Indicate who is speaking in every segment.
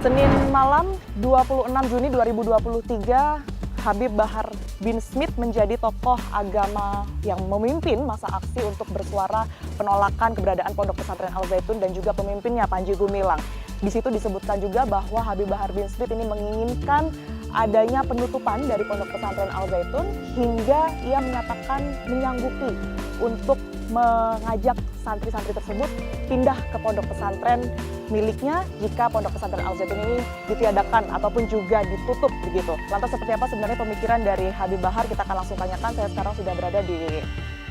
Speaker 1: Senin malam 26 Juni 2023, Habib Bahar bin Smith menjadi tokoh agama yang memimpin masa aksi untuk bersuara penolakan keberadaan Pondok Pesantren Al Zaitun dan juga pemimpinnya Panji Gumilang. Di situ disebutkan juga bahwa Habib Bahar bin Smith ini menginginkan adanya penutupan dari Pondok Pesantren Al Zaitun hingga ia menyatakan menyanggupi untuk mengajak santri-santri tersebut pindah ke pondok pesantren miliknya jika Pondok Pesantren Al Zaitun ini ditiadakan ataupun juga ditutup begitu. Lantas seperti apa sebenarnya pemikiran dari Habib Bahar? Kita akan langsung tanyakan. Saya sekarang sudah berada di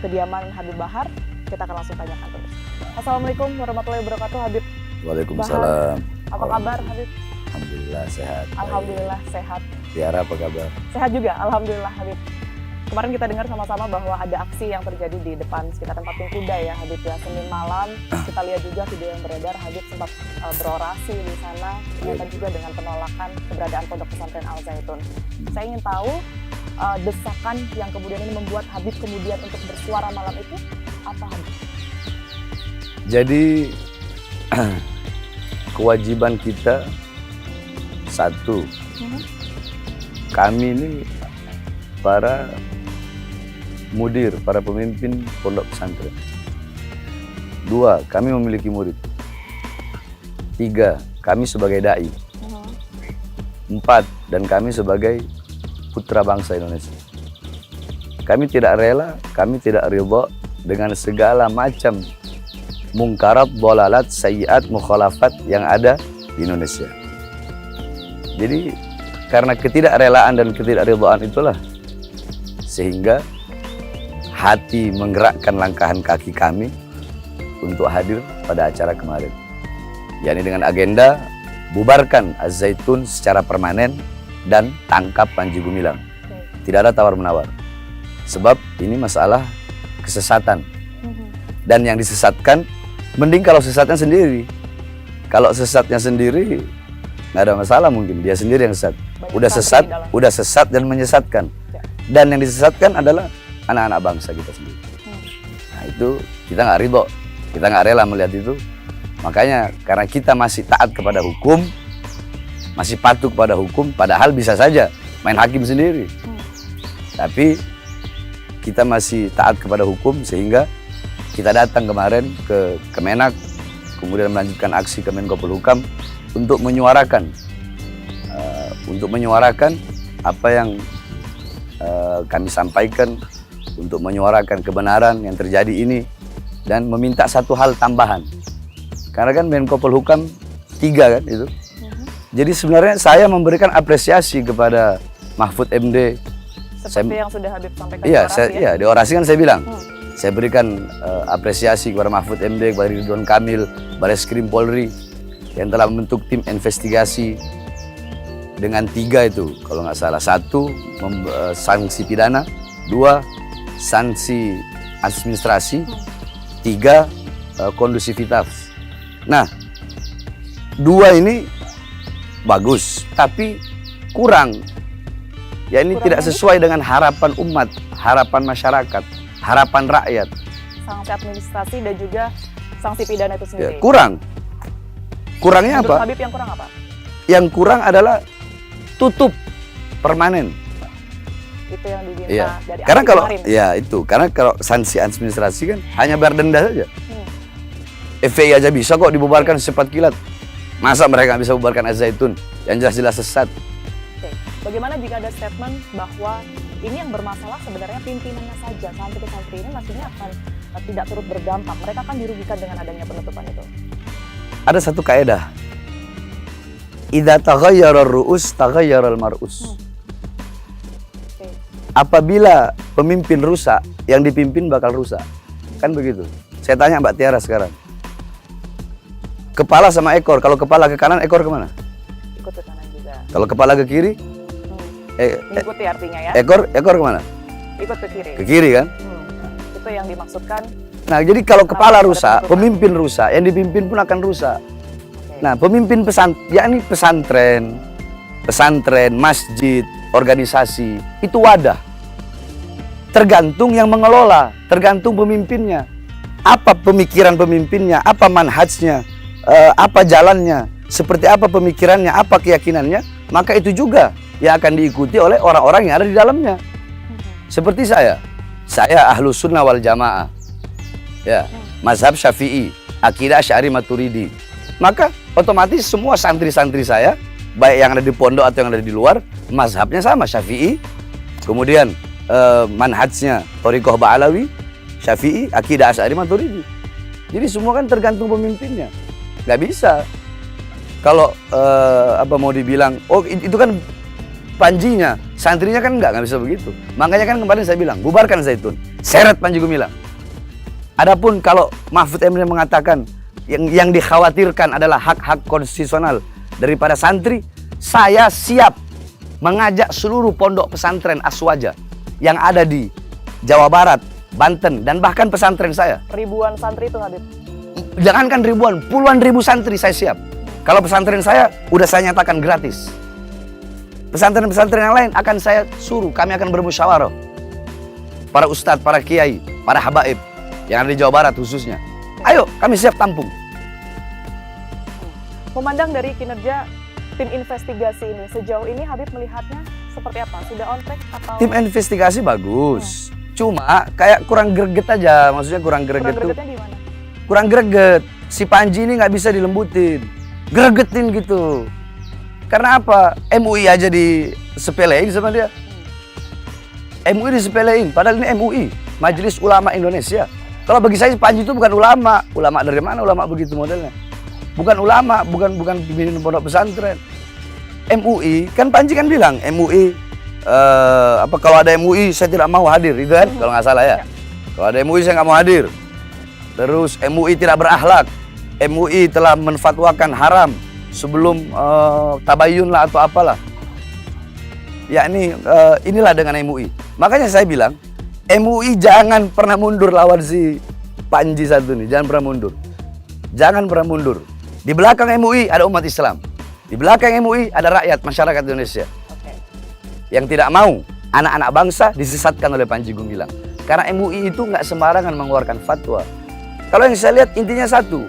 Speaker 1: kediaman Habib Bahar. Kita akan langsung tanyakan terus. Assalamualaikum warahmatullahi wabarakatuh, Habib.
Speaker 2: Waalaikumsalam.
Speaker 1: Apa kabar, Habib?
Speaker 2: Alhamdulillah sehat.
Speaker 1: Alhamdulillah sehat.
Speaker 2: Tiara apa kabar?
Speaker 1: Sehat juga, alhamdulillah, Habib. Kemarin kita dengar sama-sama bahwa ada aksi yang terjadi di depan sekitaran Patung Kuda ya, Habib ya. Senin malam kita lihat juga video yang beredar, Habib sempat berorasi di sana, ternyata juga dengan penolakan keberadaan Pondok Pesantren Al Zaitun. Saya ingin tahu desakan yang kemudian ini membuat Habib kemudian untuk bersuara malam itu apa, Habib?
Speaker 2: Jadi kewajiban kita satu, kami ini para mudir, para pemimpin pondok pesantren. Dua, kami memiliki murid. Tiga, kami sebagai dai. Empat, dan kami sebagai putra bangsa Indonesia. Kami tidak rela, kami tidak ridha dengan segala macam mungkarat, dolalat, sayyiat, mukhalafat yang ada di Indonesia. Jadi karena ketidakrelaan dan ketidakridhaan itulah sehingga hati menggerakkan langkahan kaki kami untuk hadir pada acara kemarin, yakni dengan agenda bubarkan Al Zaitun secara permanen dan tangkap Panji Gumilang. Tidak ada tawar-menawar, sebab ini masalah kesesatan, dan yang disesatkan mending kalau sesatnya sendiri. Kalau sesatnya sendiri nggak ada masalah, mungkin dia sendiri yang sesat. Udah sesat dan menyesatkan. Dan yang disesatkan adalah anak-anak bangsa kita sendiri. Nah itu kita nggak ridho, kita nggak rela melihat itu. Makanya karena kita masih taat kepada hukum, masih patuh kepada hukum, padahal bisa saja main hakim sendiri. Tapi kita masih taat kepada hukum sehingga kita datang kemarin ke Kemenak, kemudian melanjutkan aksi ke Menko Polhukam untuk menyuarakan apa yang kami sampaikan, untuk menyuarakan kebenaran yang terjadi ini dan meminta satu hal tambahan. Karena kan Menko Polhukam 3 kan itu. Jadi sebenarnya saya memberikan apresiasi kepada Mahfud MD.
Speaker 1: Seperti yang sudah Habib sampaikan.
Speaker 2: Iya, di orasi kan saya bilang. Saya berikan apresiasi kepada Mahfud MD, kepada Ridwan Kamil, Bareskrim Polri yang telah membentuk tim investigasi dengan 3 itu, kalau nggak salah. 1, sanksi pidana. 2, sanksi administrasi. 3, kondusivitas. Nah, 2 ini bagus, tapi kurang. Ya ini tidak sesuai dengan harapan umat, harapan masyarakat, harapan rakyat.
Speaker 1: Sanksi administrasi dan juga sanksi pidana itu sendiri.
Speaker 2: Ya, kurang. Kurangnya
Speaker 1: menurut
Speaker 2: apa?
Speaker 1: Habib yang kurang apa? Yang
Speaker 2: kurang adalah tutup permanen.
Speaker 1: Itu yang diminta dari
Speaker 2: karena kalau
Speaker 1: kemarin.
Speaker 2: Karena kalau sanksi administrasi kan hanya bayar denda saja. FPI aja bisa kok dibubarkan secepat kilat. Masa mereka bisa bubarkan Al Zaitun yang jelas-jelas sesat?
Speaker 1: Oke. Bagaimana jika ada statement bahwa ini yang bermasalah sebenarnya pimpinannya saja, santri-santri ini maksudnya akan tidak turut berdampak, mereka akan dirugikan dengan adanya penutupan itu?
Speaker 2: Ada satu kaidah. Idza taghayyara ar-ru'us taghayyara al-mar'us. Apabila pemimpin rusak, yang dipimpin bakal rusak. Kan begitu. Saya tanya Mbak Tiara sekarang. Kepala sama ekor, kalau kepala ke kanan, ekor kemana?
Speaker 1: Ikut ke kanan juga.
Speaker 2: Kalau kepala ke kiri?
Speaker 1: Mengikuti artinya ya.
Speaker 2: Ekor kemana?
Speaker 1: Ikut ke kiri.
Speaker 2: Ke kiri kan?
Speaker 1: Itu yang dimaksudkan.
Speaker 2: Nah, jadi kalau kepala rusak, pemimpin rusak, yang dipimpin pun akan rusak. Nah, pemimpin pesantren, masjid, organisasi, itu wadah. Tergantung yang mengelola, tergantung pemimpinnya. Apa pemikiran pemimpinnya, apa manhajnya, apa jalannya. seperti apa pemikirannya, apa keyakinannya, maka itu juga yang akan diikuti oleh orang-orang yang ada di dalamnya. Seperti saya Ahlus Sunnah wal Jamaah, ya, mazhab Syafi'i, akidah Asy'ari Maturidi. Maka otomatis semua santri-santri saya, baik yang ada di pondok atau yang ada di luar, mazhabnya sama, Syafi'i. Kemudian manhajnya Thariqah Ba'alawi, Syafi'i, akidah Asy'ari Maturidi. Jadi semua kan tergantung pemimpinnya. Nggak bisa. Kalau mau dibilang, oh itu kan Panjinya, santrinya kan nggak bisa begitu. Makanya kan kemarin saya bilang, bubarkan Zaitun, seret Panji Gumilang. Adapun kalau Mahfud MD mengatakan yang dikhawatirkan adalah hak-hak konstitusional daripada santri, saya siap mengajak seluruh pondok pesantren Aswaja yang ada di Jawa Barat, Banten, dan bahkan pesantren saya.
Speaker 1: Ribuan santri itu, Habib?
Speaker 2: Jangankan ribuan, puluhan ribu santri saya siap. Kalau pesantren saya, udah saya nyatakan gratis. Pesantren-pesantren yang lain akan saya suruh, kami akan bermusyawarah. Para ustadz, para kiai, para habaib yang ada di Jawa Barat khususnya. Ayo, kami siap tampung.
Speaker 1: Memandang dari kinerja tim investigasi ini, sejauh ini Habib melihatnya seperti apa? Sudah on track atau?
Speaker 2: Tim investigasi bagus. Cuma kayak kurang greget aja, maksudnya kurang greget tuh.
Speaker 1: Gregetnya di mana?
Speaker 2: Kurang greget. Si Panji ini nggak bisa dilembutin. Gregetin gitu. Karena apa? MUI aja disepelein sama dia. MUI disepelein, padahal ini MUI, Majelis Ulama Indonesia. Kalau bagi saya Panji itu bukan ulama. Ulama dari mana ulama begitu modelnya? Bukan ulama, bukan pimpinan pondok pesantren. MUI, kan Panji kan bilang MUI kalau ada MUI saya tidak mau hadir, itu kan? Kalau nggak salah ya. Kalau ada MUI saya nggak mau hadir. Terus MUI tidak berakhlak. MUI telah menfatwakan haram sebelum tabayun lah atau apalah. Yakni inilah dengan MUI. Makanya saya bilang MUI jangan pernah mundur lawan si Panji satu nih, jangan pernah mundur. Jangan pernah mundur. Di belakang MUI ada umat Islam. Di belakang MUI ada rakyat masyarakat Indonesia. Yang tidak mau anak-anak bangsa disesatkan oleh Panji Gumilang. Karena MUI itu nggak sembarangan mengeluarkan fatwa. Kalau yang saya lihat intinya satu,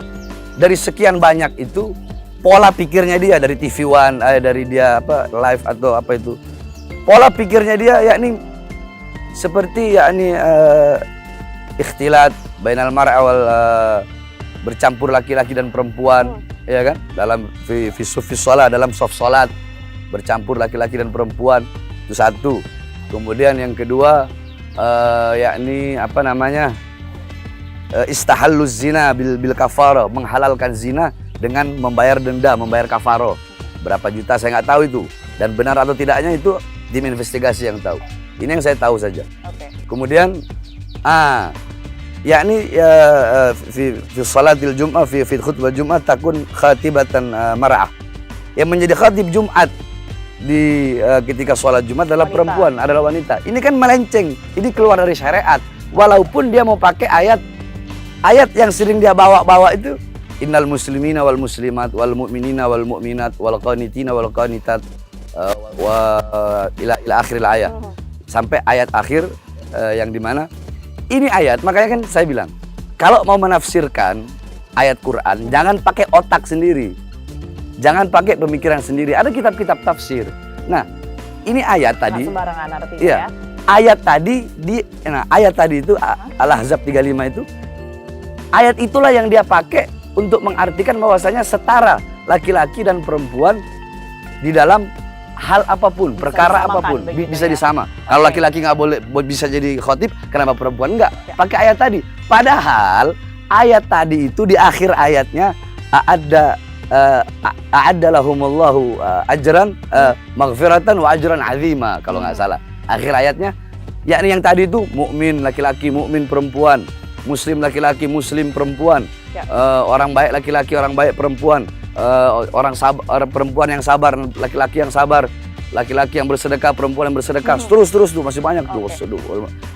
Speaker 2: dari sekian banyak itu pola pikirnya dia dari TV One, dari dia live atau apa itu, pola pikirnya dia yakni seperti yakni ikhtilat bainal mar'a wal bercampur laki-laki dan perempuan, ya kan? Dalam fi shalah, dalam soft salat bercampur laki-laki dan perempuan, itu satu. Kemudian yang kedua yakni istahalluz zina bil kafara, menghalalkan zina dengan membayar denda, membayar kafaro. Berapa juta saya nggak tahu itu. Dan benar atau tidaknya itu tim investigasi yang tahu. Ini yang saya tahu saja. Kemudian yakni fi salatil Jum'ah fi khutbah Jum'ah takun khatibatan mar'ah. Yang menjadi khatib Jumat di ketika sholat Jumat adalah perempuan, adalah wanita. Ini kan melenceng, ini keluar dari syariat. Walaupun dia mau pakai ayat yang sering dia bawa-bawa itu, innal muslimina wal muslimat wal mu'minina wal mu'minat wal qanitina wal qanitat wa ila akhiril ayat. Sampai ayat akhir yang dimana ini ayat, makanya kan saya bilang kalau mau menafsirkan ayat Quran jangan pakai otak sendiri, jangan pakai pemikiran sendiri. Ada kitab-kitab tafsir. Nah ini ayat tadi,
Speaker 1: sembarangan artinya
Speaker 2: iya,
Speaker 1: ya.
Speaker 2: Ayat tadi ayat tadi itu Al-Ahzab 35 itu, ayat itulah yang dia pakai untuk mengartikan bahwasanya setara laki-laki dan perempuan di dalam hal apapun, perkara apapun bisa disama. Kalau laki-laki nggak boleh bisa jadi khotib, kenapa perempuan nggak? Pakai ayat tadi. Padahal ayat tadi itu di akhir ayatnya a'adda lahumullahu ajran maghfiratan wa ajran azima, kalau nggak salah. Akhir ayatnya yakni yang tadi itu mukmin laki-laki, mukmin perempuan, muslim laki-laki, muslim perempuan, orang baik laki-laki, orang baik perempuan, perempuan yang sabar, laki-laki yang sabar, laki-laki yang bersedekah, perempuan yang bersedekah, terus tuh masih banyak tuh.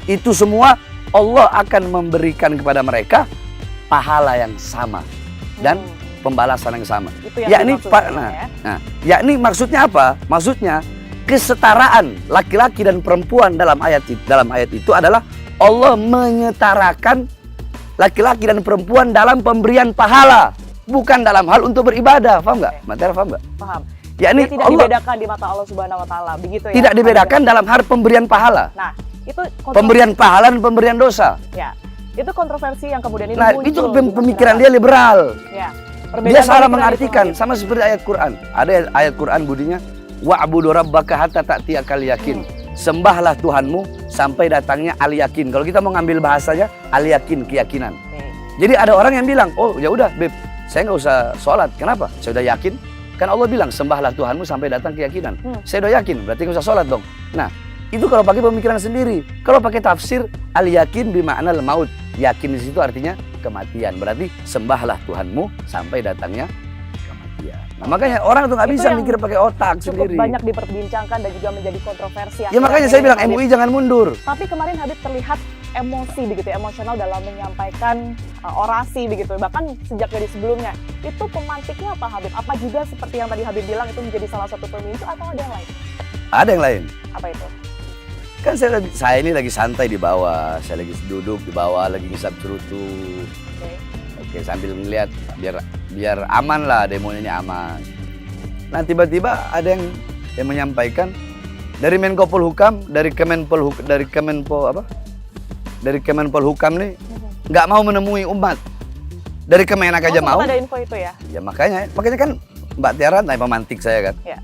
Speaker 2: Itu semua Allah akan memberikan kepada mereka pahala yang sama dan pembalasan yang sama. Yakni maksudnya apa? Maksudnya kesetaraan laki-laki dan perempuan dalam ayat itu adalah Allah menyetarakan laki-laki dan perempuan dalam pemberian pahala. bukan dalam hal untuk beribadah, paham nggak? Materi paham nggak?
Speaker 1: Paham.
Speaker 2: Ya
Speaker 1: Dia
Speaker 2: ini
Speaker 1: tidak dibedakan di mata Allah Subhanahu wa taala, begitu ya.
Speaker 2: tidak dibedakan dalam hal pemberian pahala.
Speaker 1: Nah, itu
Speaker 2: Pemberian pahala dan pemberian dosa.
Speaker 1: Ya. Itu kontroversi yang kemudian ini
Speaker 2: Nah,
Speaker 1: muncul
Speaker 2: itu
Speaker 1: di
Speaker 2: pemikiran
Speaker 1: masyarakat.
Speaker 2: dia liberal.
Speaker 1: Ya.
Speaker 2: Dia
Speaker 1: Perbedaan
Speaker 2: salah
Speaker 1: pemikiran
Speaker 2: mengartikan,
Speaker 1: itu,
Speaker 2: sama seperti ayat Quran. Ada ayat Quran bunyinya, wa'budu rabbaka hatta ta'tiyakal yakin. Sembahlah Tuhanmu sampai datangnya al yakin. Kalau kita mau ngambil bahasanya al yakin, keyakinan.
Speaker 1: Oke.
Speaker 2: Jadi ada orang yang bilang, oh ya udah, Beb, saya nggak usah sholat. Kenapa? Saya udah yakin. Kan Allah bilang, sembahlah Tuhanmu sampai datang keyakinan. Saya udah yakin, berarti nggak usah sholat dong. Nah, itu kalau pakai pemikiran sendiri. Kalau pakai tafsir, al yakin bima'na al maut. Yakin di situ artinya kematian. Berarti sembahlah Tuhanmu sampai datangnya kematian. Nah, makanya orang tuh nggak
Speaker 1: Itu
Speaker 2: bisa
Speaker 1: yang
Speaker 2: mikir pakai otak
Speaker 1: Cukup
Speaker 2: sendiri.
Speaker 1: banyak diperbincangkan dan juga menjadi kontroversi.
Speaker 2: Ya makanya saya bilang MUI jangan mundur.
Speaker 1: Tapi kemarin Habib terlihat emosi begitu, emosional dalam menyampaikan orasi begitu. Bahkan sejak dari sebelumnya. Itu pemantiknya apa Habib? Apa juga seperti yang tadi Habib bilang itu menjadi salah satu pemicu atau ada yang lain?
Speaker 2: Ada yang lain.
Speaker 1: Apa itu?
Speaker 2: Kan saya ini lagi santai di bawah, saya lagi duduk di bawah, lagi ngisap cerutu. Oke, sambil ngeliat biar aman lah, demonya ini aman. Nah tiba-tiba ada yang menyampaikan dari Menko Polhukam, dari Kemenpol Hukam nih nggak mau menemui umat. Dari Kemenak aja mau.
Speaker 1: Ada info itu ya?
Speaker 2: Ya makanya kan Mbak Tiara naik pemantik saya kan.
Speaker 1: Ya.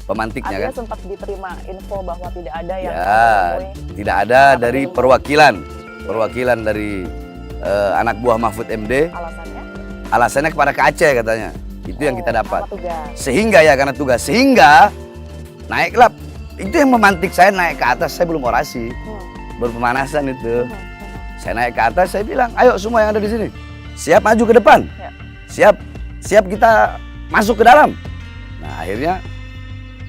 Speaker 2: Pemantiknya
Speaker 1: Artinya
Speaker 2: kan.
Speaker 1: sempat diterima info bahwa tidak ada yang
Speaker 2: Ya, tidak ada dari perwakilan dari anak buah Mahfud MD.
Speaker 1: Alasannya?
Speaker 2: Alasannya kepada ke Aceh katanya. Itu yang kita dapat.
Speaker 1: Karena tugas.
Speaker 2: Sehingga naiklah. Itu yang memantik saya naik ke atas. Saya belum orasi, berpemanasan itu. Saya naik ke atas, saya bilang, ayo semua yang ada di sini, siap maju ke depan,
Speaker 1: Ya.
Speaker 2: siap kita masuk ke dalam. Nah akhirnya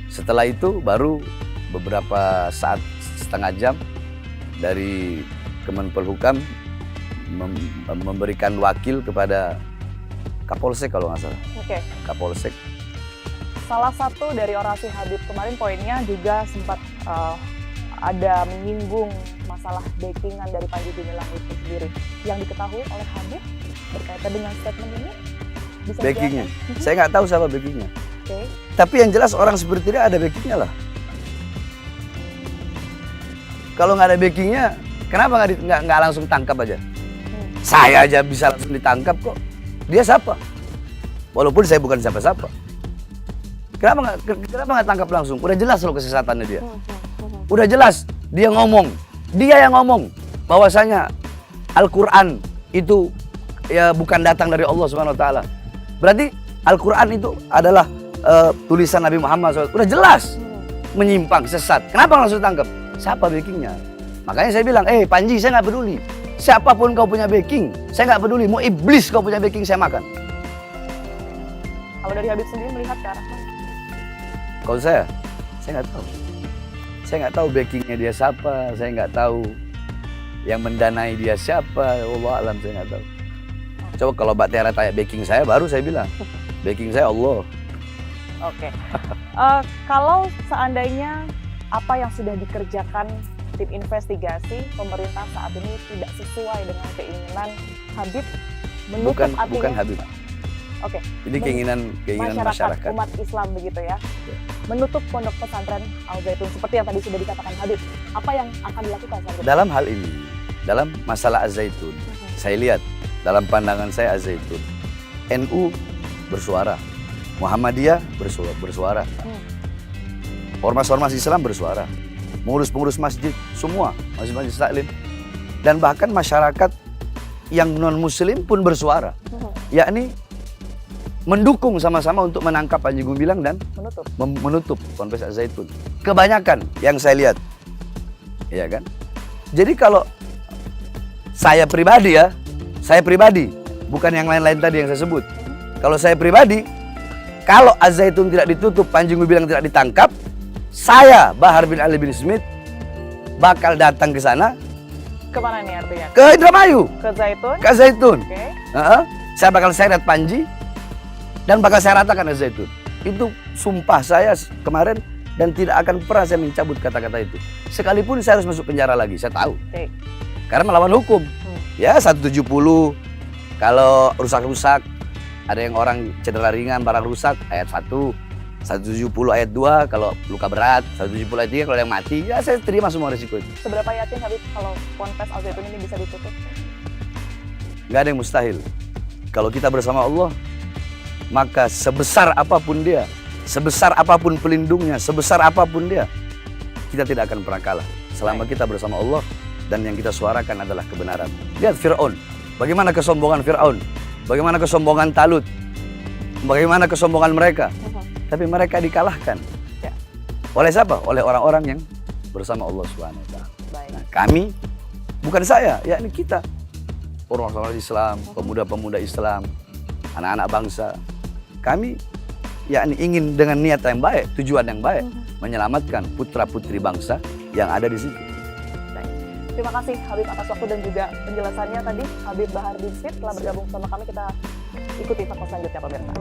Speaker 2: setelah itu baru beberapa saat, setengah jam dari Kemenpolhukam memberikan wakil kepada Kapolsek kalau nggak salah.
Speaker 1: Oke.
Speaker 2: Kapolsek.
Speaker 1: Salah satu dari orasi Habib kemarin poinnya juga sempat ada menyinggung masalah backingan dari Panji Gumilang itu sendiri. Yang diketahui oleh Habib berkaitan dengan statement ini? Bisa
Speaker 2: Backingnya,
Speaker 1: dijelaskan?
Speaker 2: saya nggak tahu siapa backingnya.
Speaker 1: Oke.
Speaker 2: Tapi yang jelas orang seperti dia ada backingnya lah. Kalau nggak ada backingnya, kenapa nggak langsung tangkap aja? Saya aja bisa langsung ditangkap kok. Dia siapa? Walaupun saya bukan siapa-siapa. Kenapa nggak tangkap langsung? Udah jelas loh kesesatannya dia. Udah jelas dia ngomong. Dia yang ngomong bahwasanya Al-Quran itu ya bukan datang dari Allah Subhanahu Wa Taala. Berarti Al-Quran itu adalah tulisan Nabi Muhammad SAW. Udah jelas menyimpang, sesat. Kenapa langsung tangkap? Siapa backingnya? Makanya saya bilang, Panji, saya nggak peduli. Siapapun kau punya backing, saya nggak peduli. Mau iblis kau punya backing, saya makan.
Speaker 1: Kalau dari Habib sendiri melihat ke arah mana?
Speaker 2: Kalau saya nggak tahu. Saya nggak tahu backingnya dia siapa. Saya nggak tahu yang mendanai dia siapa. Allah alam, saya nggak tahu. Coba kalau Mbak Tiara tanya backing saya, baru saya bilang backing saya Allah.
Speaker 1: Oke. Kalau seandainya apa yang sudah dikerjakan tim investigasi pemerintah saat ini tidak sesuai dengan keinginan Habib menutup artinya
Speaker 2: Bukan Habib.
Speaker 1: Oke.
Speaker 2: Ini keinginan masyarakat.
Speaker 1: Umat Islam begitu ya. Menutup pondok pesantren Al Zaitun seperti yang tadi sudah dikatakan Habib. Apa yang akan dilakukan Habib?
Speaker 2: Dalam hal ini, dalam masalah Al Zaitun, saya lihat dalam pandangan saya Al Zaitun, NU bersuara, Muhammadiyah bersuara, ormas-ormas Islam bersuara, pengurus-pengurus masjid semua, masjid-masjid taklim, dan bahkan masyarakat yang non Muslim pun bersuara, yakni mendukung sama-sama untuk menangkap Panji Gumilang dan menutup Ponpes Al Zaitun. Kebanyakan yang saya lihat, ya kan. Jadi kalau saya pribadi, bukan yang lain-lain tadi yang saya sebut. Kalau saya pribadi, kalau Al Zaitun tidak ditutup, Panji Gumilang tidak ditangkap, saya Bahar bin Ali bin Smith bakal datang ke sana.
Speaker 1: Kemana nih artinya?
Speaker 2: Ke Indramayu.
Speaker 1: Ke Zaitun?
Speaker 2: Ke Zaitun.
Speaker 1: Oke.
Speaker 2: Saya bakal seret Panji dan bakal saya ratakan Al Zaitun. Itu sumpah saya kemarin dan tidak akan pernah saya mencabut kata-kata itu. Sekalipun saya harus masuk penjara lagi, saya tahu.
Speaker 1: Oke.
Speaker 2: Karena melawan hukum. Ya 170 kalau rusak-rusak ada yang orang cedera ringan, barang rusak, ayat 1. 170 ayat 2 kalau luka berat, 170 ayat 3 kalau yang mati. Ya saya terima semua risiko itu.
Speaker 1: Seberapa yakin Habib kalau Ponpes Al Zaitun ini bisa ditutup?
Speaker 2: Nggak ada yang mustahil. Kalau kita bersama Allah, maka sebesar apapun dia, sebesar apapun pelindungnya, sebesar apapun dia, kita tidak akan pernah kalah. Selama kita bersama Allah dan yang kita suarakan adalah kebenaran. Lihat Fir'aun, bagaimana kesombongan Fir'aun, bagaimana kesombongan Talut, bagaimana kesombongan mereka. Tapi mereka dikalahkan.
Speaker 1: Ya.
Speaker 2: Oleh siapa? Oleh orang-orang yang bersama Allah Subhanahu wa Ta'ala.
Speaker 1: Baik.
Speaker 2: Nah, kami, bukan saya, yakni kita, orang-orang Islam, pemuda-pemuda Islam, anak-anak bangsa, kami yakni ingin dengan niat yang baik, tujuan yang baik, menyelamatkan putra-putri bangsa yang ada di situ.
Speaker 1: Baik. Terima kasih Habib atas waktu dan juga penjelasannya tadi. Habib Bahar bin Smit telah bergabung sama kami. Kita ikuti fakta selanjutnya pemirsa.